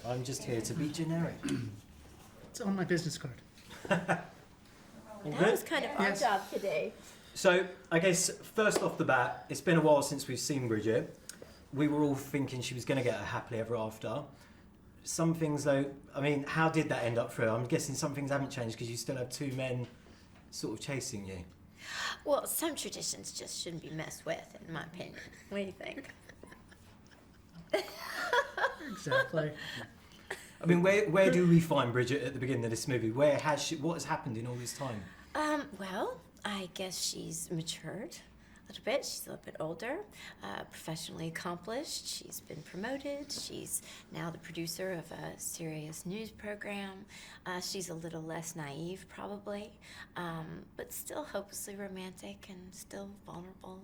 I'm just here to be generic. It's on my business card. That was kind of our job today. So, I guess, first off the bat, it's been a while since we've seen Bridget. We were all thinking she was going to get a happily ever after. Some things, though, I mean, how did that end up for her? I'm guessing some things haven't changed because you still have two men sort of chasing you. Well, some traditions just shouldn't be messed with, in my opinion. What do you think? Exactly. I mean, where do we find Bridget at the beginning of this movie? What has happened in all this time? Well, I guess she's matured a little bit. She's a little bit older, professionally accomplished. She's been promoted. She's now the producer of a serious news program. She's a little less naive, probably, but still hopelessly romantic and still vulnerable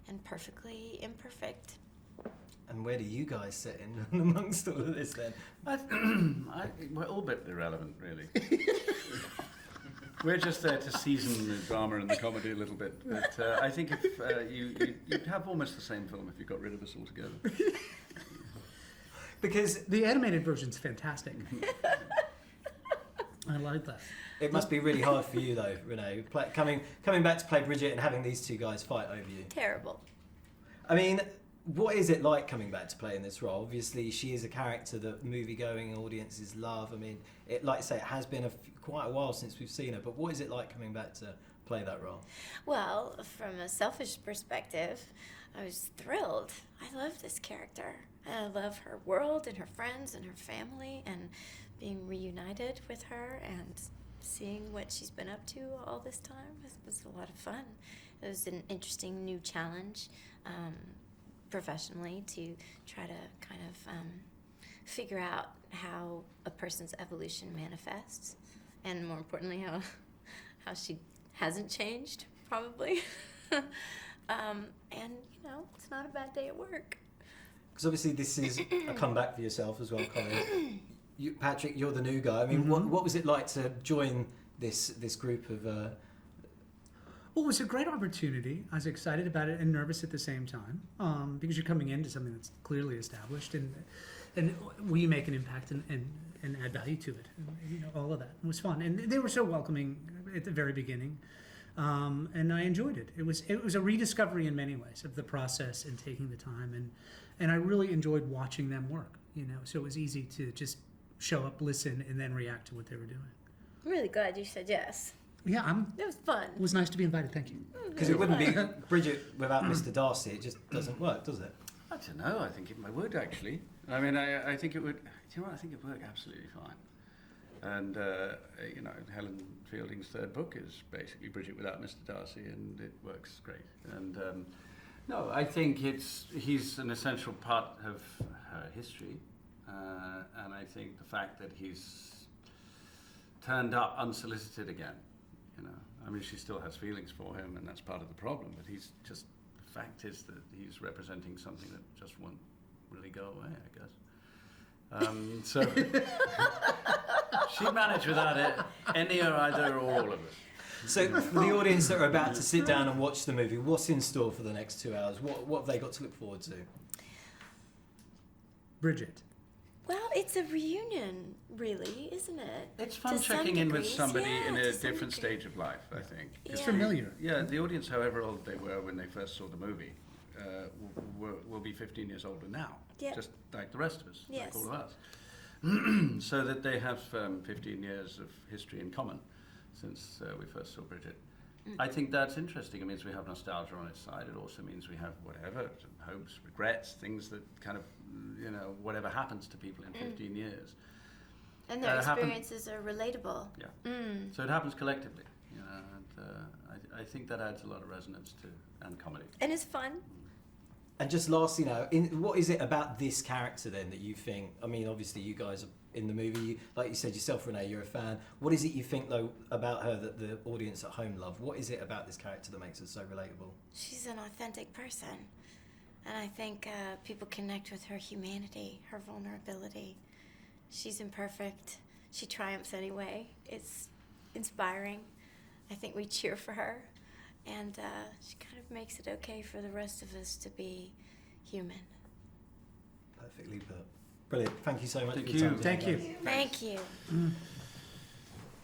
and perfectly imperfect. And where do you guys sit in amongst all of this then? We're all a bit irrelevant, really. We're just there to season the drama and the comedy a little bit. But I think if you'd have almost the same film if you got rid of us altogether. Because the animated version's fantastic. I like that. It must be really hard for you though, Renée, coming back to play Bridget and having these two guys fight over you. Terrible. I mean, what is it like coming back to play in this role? Obviously, she is a character that movie-going audiences love. I mean, like I say, it has been quite a while since we've seen her, but what is it like coming back to play that role? Well, from a selfish perspective, I was thrilled. I love this character. I love her world and her friends and her family, and being reunited with her and seeing what she's been up to all this time was a lot of fun. It was an interesting new challenge. Professionally, to try to kind of figure out how a person's evolution manifests, and more importantly, how she hasn't changed, probably. And it's not a bad day at work. Because obviously this is a comeback for yourself as well, Colin. Patrick, you're the new guy. I mean, what was it like to join this group of? Well, it was a great opportunity. I was excited about it and nervous at the same time, because you're coming into something that's clearly established, and will you make an impact and add value to it? And, all of that. It was fun, and they were so welcoming at the very beginning, and I enjoyed it. It was a rediscovery in many ways of the process and taking the time, and I really enjoyed watching them work. So it was easy to just show up, listen, and then react to what they were doing. I'm really glad you said yes. Yeah, It was fun. It was nice to be invited. Thank you. Because it wouldn't be Bridget without Mr. Darcy. It just doesn't work, does it? I don't know. I think it would actually. I mean, I think it would. You know what? I think it would work absolutely fine. And Helen Fielding's third book is basically Bridget without Mr. Darcy, and it works great. And no, I think he's an essential part of her history, and I think the fact that he's turned up unsolicited again. I mean, she still has feelings for him, and that's part of the problem. But the fact is that he's representing something that just won't really go away, I guess. So she'd manage without it, any or either or all of it. So for the audience that are about to sit down and watch the movie, what's in store for the next 2 hours? What have they got to look forward to? Bridget. Well, it's a reunion, really, isn't it? It's fun To checking some in with degrees, somebody yeah, in to a some different degree. stage of life, I think. It's Yeah. familiar. Yeah, the audience, however old they were when they first saw the movie, will be 15 years older now, Yeah. just like the rest of us, Yes. like all of us. So that they have 15 years of history in common since we first saw Bridget. I think that's interesting. It means we have nostalgia on its side. It also means we have whatever, hopes, regrets, things that kind of, whatever happens to people in 15 years. And their happen- experiences are relatable. Yeah. So it happens collectively, and I think that adds a lot of resonance and comedy. And it's fun. And just lastly now, what is it about this character then that you think, I mean, obviously you guys are in the movie, like you said yourself, Renée, you're a fan. What is it you think, though, about her that the audience at home love? What is it about this character that makes her so relatable? She's an authentic person. And I think people connect with her humanity, her vulnerability. She's imperfect. She triumphs anyway. It's inspiring. I think we cheer for her. And she kind of makes it okay for the rest of us to be human. Perfectly put. Brilliant. Thank you so much Thank for your you. time. Thank you. Thank you.